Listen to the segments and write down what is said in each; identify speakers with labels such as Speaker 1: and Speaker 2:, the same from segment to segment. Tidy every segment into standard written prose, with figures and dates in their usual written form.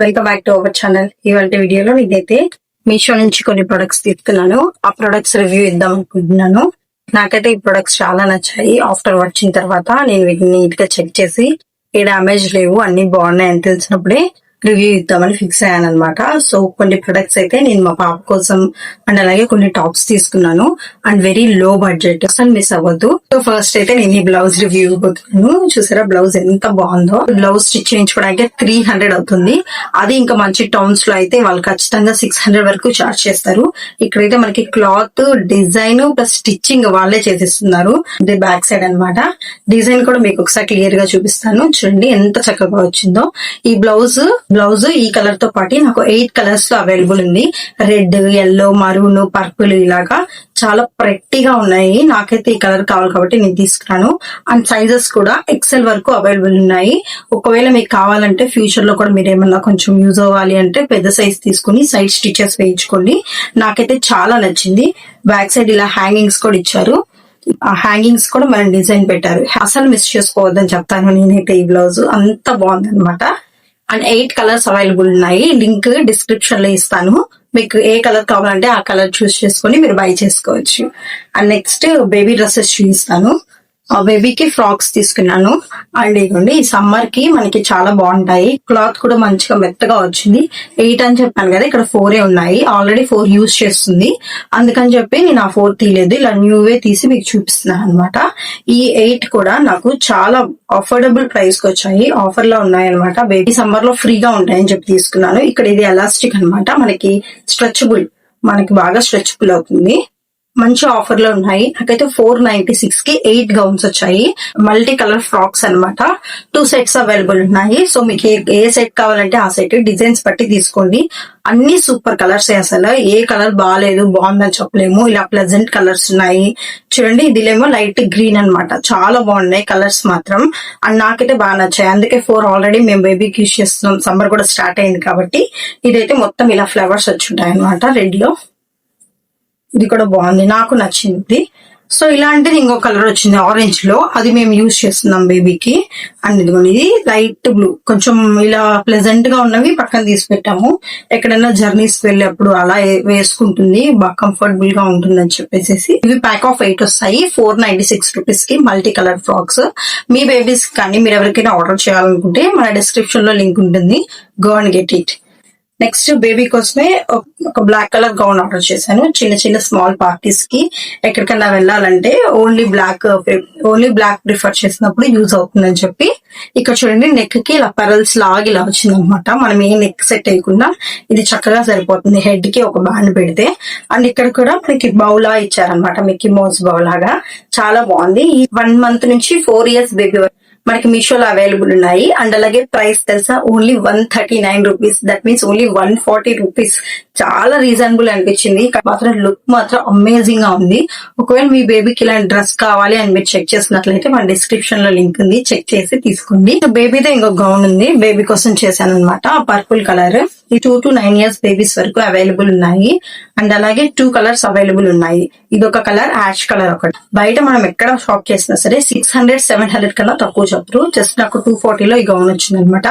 Speaker 1: Welcome back to our channel. ఇవాళ వీడియోలో నేనైతే మీషో నుంచి కొన్ని ప్రొడక్ట్స్ తీసుకున్నాను. ఆ ప్రొడక్ట్స్ రివ్యూ ఇద్దాం అనుకుంటున్నాను. నాకైతే ఈ ప్రొడక్ట్స్ చాలా నచ్చాయి. ఆఫ్టర్ వచ్చిన తర్వాత నేను వీటిని నీట్ గా చెక్ చేసి ఏ డామేజ్ లేవు, అన్ని బాగున్నాయి అని తెలిసినప్పుడే రివ్యూ ఇద్దామని ఫిక్స్ అయ్యాను అనమాట. సో కొన్ని ప్రొడక్ట్స్ అయితే నేను మా పాప కోసం అండ్ అలాగే కొన్ని టాప్స్ తీసుకున్నాను అండ్ వెరీ లో బడ్జెట్, అసలు మిస్ అవ్వద్దు. సో ఫస్ట్ అయితే నేను ఈ బ్లౌజ్ రివ్యూ ఇవ్వబోతున్నాను. చూసారా బ్లౌజ్ ఎంత బాగుందో. బ్లౌజ్ స్టిచ్ చేయించుకోవడానికి 300 అవుతుంది. అది ఇంకా మంచి టౌన్స్ లో అయితే వాళ్ళు ఖచ్చితంగా 600 వరకు చార్జ్ చేస్తారు. ఇక్కడైతే మనకి క్లాత్ డిజైన్ ప్లస్ స్టిచ్చింగ్ వాళ్ళే చేసిస్తున్నారు. ఇది బ్యాక్ సైడ్ అన్నమాట. డిజైన్ కూడా మీకు ఒకసారి క్లియర్ గా చూపిస్తాను. చూడండి ఎంత చక్కగా వచ్చిందో. ఈ బ్లౌజ్ ఈ కలర్ తో పాటు నాకు 8 కలర్స్ లో అవైలబుల్ ఉంది. రెడ్, ఎల్లో, మరూన్, పర్పుల్ ఇలాగా చాలా ప్రెట్టీగా ఉన్నాయి. నాకైతే ఈ కలర్ కావాలి కాబట్టి నేను తీసుకున్నాను. అండ్ సైజెస్ కూడా ఎక్సెల్ వరకు అవైలబుల్ ఉన్నాయి. ఒకవేళ మీకు కావాలంటే ఫ్యూచర్ లో కూడా మీరు ఏమన్నా కొంచెం యూజ్ అవ్వాలి అంటే పెద్ద సైజ్ తీసుకుని సైడ్ స్టిచెస్ వేయించుకోండి. నాకైతే చాలా నచ్చింది. బ్యాక్ సైడ్ ఇలా హ్యాంగింగ్స్ కూడా ఇచ్చారు. ఆ హ్యాంగింగ్స్ కూడా మనం డిజైన్ పెట్టారు. అసలు మిస్ చేసుకోవద్దని చెప్తాను నేనైతే. ఈ బ్లౌజ్ అంత బాగుంది అనమాట. అండ్ 8 కలర్స్ అవైలబుల్ ఉన్నాయి. లింక్ డిస్క్రిప్షన్ లో ఇస్తాను. మీకు ఏ కలర్ కావాలంటే ఆ కలర్ చూస్ చేసుకుని మీరు బై చేసుకోవచ్చు. అండ్ నెక్స్ట్ బేబీ డ్రెస్సెస్ చూపిస్తాను. ఆ బేబీకి ఫ్రాక్స్ తీసుకున్నాను. అండ్ ఇదిగోండి ఈ సమ్మర్ కి మనకి చాలా బాగుంటాయి. క్లాత్ కూడా మంచిగా మెత్తగా వచ్చింది. 8 అని చెప్పాను కదా, ఇక్కడ 4 ఉన్నాయి. ఆల్రెడీ 4 యూజ్ చేస్తుంది. అందుకని చెప్పి నేను ఆ 4 తీయలేదు, ఇలా న్యూవే తీసి మీకు చూపిస్తున్నాను అనమాట. ఈ 8 కూడా నాకు చాలా అఫోర్డబుల్ ప్రైస్ కి వచ్చాయి. ఆఫర్ లో ఉన్నాయి అనమాట. బేబీ సమ్మర్ లో ఫ్రీగా ఉంటాయని చెప్పి తీసుకున్నాను. ఇక్కడ ఇది ఎలాస్టిక్ అనమాట. మనకి స్ట్రెచబుల్, మనకి బాగా స్ట్రెచబుల్ అవుతుంది. మంచి ఆఫర్ లో ఉన్నాయి. నాకైతే 496 కి 8 గౌన్స్ వచ్చాయి. మల్టీ కలర్ ఫ్రాక్స్ అనమాట. 2 సెట్స్ అవైలబుల్ ఉన్నాయి. సో మీకు ఏ సెట్ కావాలంటే ఆ సెట్ డిజైన్స్ బట్టి తీసుకోండి. అన్ని సూపర్ కలర్స్. అసలు ఏ కలర్ బాగాలేదు బాగుందని చెప్పలేము. ఇలా ప్లెజెంట్ కలర్స్ ఉన్నాయి. చూడండి ఇదిలేమో లైట్ గ్రీన్ అనమాట. చాలా బాగున్నాయి కలర్స్ మాత్రం. అండ్ నాకైతే బాగా నచ్చాయి. అందుకే 4 ఆల్రెడీ మేము బేబీకి యూజ్ చేస్తున్నాం. సమ్మర్ కూడా స్టార్ట్ అయింది కాబట్టి. ఇదైతే మొత్తం ఇలా ఫ్లవర్స్ వచ్చి ఉంటాయి అనమాట రెడ్ లో. ఇది కూడా బాగుంది, నాకు నచ్చింది. సో ఇలాంటిది ఇంకో కలర్ వచ్చింది ఆరెంజ్ లో, అది మేము యూజ్ చేస్తున్నాం బేబీకి. అండ్ ఇదిగోండి ఇది లైట్ బ్లూ, కొంచెం ఇలా ప్లెజెంట్ గా ఉన్నవి పక్కన తీసి పెట్టాము. ఎక్కడైనా జర్నీస్ వెళ్ళేప్పుడు అలా వేసుకుంటుంది, బాగా కంఫర్టబుల్ గా ఉంటుందని చెప్పేసి. ఇవి ప్యాక్ ఆఫ్ 8 వస్తాయి. 496 రూపీస్ కి మల్టీ కలర్ ఫ్రాక్స్. మీ బేబీస్ కానీ మీరు ఎవరికైనా ఆర్డర్ చేయాలనుకుంటే మన డిస్క్రిప్షన్ లో లింక్ ఉంటుంది. Go and get it. Next baby కోసమే ఒక బ్లాక్ కలర్ గౌన్ ఆర్డర్ చేశాను. చిన్న చిన్న స్మాల్ పార్టీస్ కి ఎక్కడికైనా వెళ్ళాలంటే ఓన్లీ బ్లాక్ ప్రిఫర్ చేసినప్పుడు యూజ్ అవుతుందని చెప్పి. ఇక్కడ చూడండి నెక్ కి ఇలా పెరల్స్ లాగా ఇలా వచ్చింది అనమాట. మనం ఏ నెక్ సెట్ అయ్యకుండా ఇది చక్కగా సరిపోతుంది. హెడ్ కి ఒక బ్యాండ్ పెడితే. అండ్ ఇక్కడ కూడా మనకి బౌలా ఇచ్చారనమాట, మిక్కీ మౌస్ బౌలాగా. చాలా బాగుంది. ఈ 1 మంత్ నుంచి 4 ఇయర్స్ బేబీ మనకి మీషోలో అవైలబుల్ ఉన్నాయి. అండ్ అలాగే ప్రైస్ తెలుసా, only 139 rupees. That means only 140 rupees. చాలా రీజనబుల్ అనిపించింది. మాత్రం లుక్ మాత్రం అమేజింగ్ గా ఉంది. ఒకవేళ మీ బేబీకి ఇలాంటి డ్రెస్ కావాలి అని మీరు చెక్ చేసినట్లయితే మన డిస్క్రిప్షన్ లో లింక్ ఉంది, చెక్ చేసి తీసుకోండి. బేబీతో ఇంకో గౌన్ ఉంది, బేబీ కోసం చేశాను అనమాట. Purple colour. ఈ 2 to 9 ఇయర్స్ బేబీస్ వరకు అవైలబుల్ ఉన్నాయి. అండ్ అలాగే 2 కలర్స్ అవైలబుల్ ఉన్నాయి. ఇది ఒక కలర్, యాష్ కలర్ ఒకటి. బయట మనం ఎక్కడ షాప్ చేసినా సరే 600-700 కన్నా తక్కువ చెప్పరు. జస్ట్ నాకు 240 లో ఈ గౌన్ వచ్చింది అనమాట.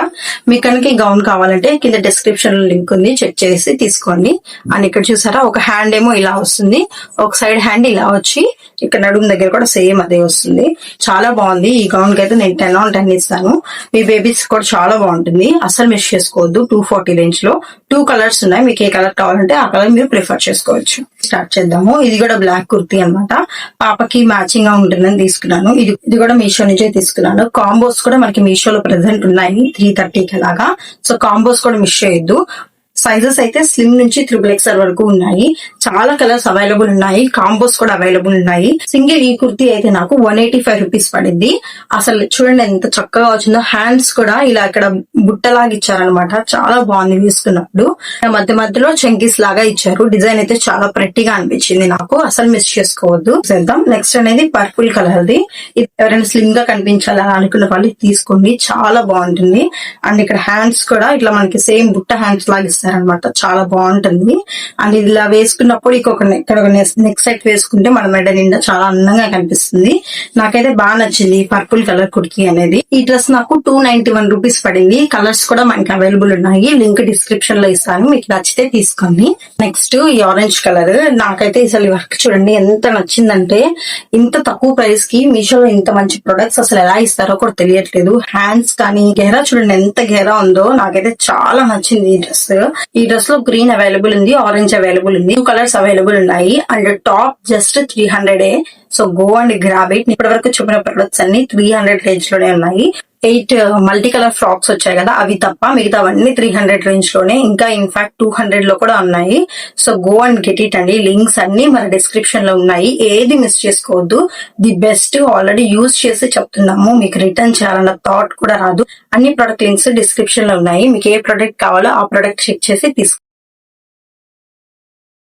Speaker 1: మీకు కనుక ఈ గౌన్ కావాలంటే కింద డిస్క్రిప్షన్ లో లింక్ ఉంది, చెక్ చేసి తీసుకోండి. అండ్ ఇక్కడ చూసారా ఒక హ్యాండ్ ఏమో ఇలా వస్తుంది, ఒక సైడ్ హ్యాండ్ ఇలా వచ్చి ఇక్కడ నడుము దగ్గర కూడా సేమ్ అదే వస్తుంది. చాలా బాగుంది. ఈ గౌన్ కి అయితే నేను 10 on 10 ఇస్తాను. మీ బేబీస్ కూడా చాలా బాగుంటుంది, అసలు మిస్ చేసుకోవద్దు. 240 రేంజ్ లో 2 కలర్స్ ఉన్నాయి. మీకు ఏ కలర్ కావాలంటే ఆ కలర్ మీరు ప్రిఫర్ చేసుకోవచ్చు. స్టార్ట్ చేద్దాము. ఇది కూడా బ్లాక్ కుర్తీ అనమాట. పాపకి మ్యాచింగ్ గా ఉంటుందని తీసుకున్నాను. ఇది కూడా మీషో నుంచే తీసుకున్నాను. కాంబోస్ కూడా మనకి మీషోలో ప్రెసెంట్ ఉన్నాయి 330కి అలాగా. సో కాంబోస్ కూడా మిస్ చేయొద్దు. సైజెస్ అయితే స్లిమ్ నుంచి 3XL వరకు ఉన్నాయి. చాలా కలర్స్ అవైలబుల్ ఉన్నాయి. కాంబోస్ కూడా అవైలబుల్ ఉన్నాయి. సింగిల్ ఈ కుర్తీ అయితే నాకు 185 రూపీస్ పడింది. అసలు చూడండి ఎంత చక్కగా వచ్చిందో. హ్యాండ్స్ కూడా ఇలా ఇక్కడ బుట్టలాగా ఇచ్చారనమాట. చాలా బాగుంది వేసుకున్నప్పుడు. మధ్య మధ్యలో చంకీస్ లాగా ఇచ్చారు. డిజైన్ అయితే చాలా ప్రెట్టీగా అనిపించింది నాకు, అసలు మిస్ చేసుకోవద్దు. చేద్దాం. నెక్స్ట్ అనేది పర్పుల్ కలర్ ది. ఎవరైనా స్లిమ్ గా కనిపించాలని అనుకున్న వాళ్ళు తీసుకోండి, చాలా బాగుంటుంది. అండ్ ఇక్కడ హ్యాండ్స్ కూడా ఇట్లా మనకి సేమ్ బుట్ట హ్యాండ్స్ లాగా ఇస్తారు. ఇచ్చారనమాట. చాలా బాగుంటుంది. అండ్ ఇలా వేసుకున్నప్పుడు ఇక్కడ ఒక నెక్ సెట్ వేసుకుంటే మన మెడ నిండా చాలా అందంగా కనిపిస్తుంది. నాకైతే బాగా నచ్చింది పర్పుల్ కలర్ కుర్తీ అనేది. ఈ డ్రెస్ నాకు 291 రూపీస్ పడింది. కలర్స్ కూడా మనకి అవైలబుల్ ఉన్నాయి. లింక్ డిస్క్రిప్షన్ లో ఇస్తాను, మీకు నచ్చితే తీసుకోండి. నెక్స్ట్ ఈ ఆరెంజ్ కలర్, నాకైతే అసలు ఈ వర్క్ చూడండి ఎంత నచ్చిందంటే, ఇంత తక్కువ ప్రైస్ కి మీషోలో ఇంత మంచి ప్రొడక్ట్స్ అసలు ఎలా ఇస్తారో కూడా తెలియట్లేదు. హ్యాండ్స్ కానీ గెహరా చూడండి ఎంత గెహరా ఉందో, నాకైతే చాలా నచ్చింది ఈ డ్రెస్. ఈ డ్రెస్ లో గ్రీన్ అవైలబుల్ ఉంది, ఆరెంజ్ అవైలబుల్ ఉంది, 2 కలర్స్ అవైలబుల్ ఉన్నాయి. And top just 300. So go and grab it. ఇప్పటి వరకు చూపిన ప్రొడక్ట్స్ అన్ని 300 రేంజ్ లోనే ఉన్నాయి. 8 మల్టీ కలర్ ఫ్రాక్స్ వచ్చాయి కదా, అవి తప్ప మిగతావన్నీ 300 రేంజ్ లోనే, ఇంకా ఇన్ఫాక్ట్ 200 లో కూడా ఉన్నాయి. So go and get it అండి. లింక్స్ అన్ని మన డిస్క్రిప్షన్ లో ఉన్నాయి, ఏది మిస్ చేసుకోవద్దు. ది బెస్ట్, ఆల్రెడీ యూజ్ చేసి చెప్తున్నాము, మీకు రిటర్న్ చేయాలన్న థాట్ కూడా రాదు. అన్ని ప్రొడక్ట్ లింక్స్ డిస్క్రిప్షన్ లో ఉన్నాయి. మీకు ఏ ప్రొడక్ట్ కావాలో ఆ ప్రొడక్ట్ చెక్ చేసి తీసుకోండి.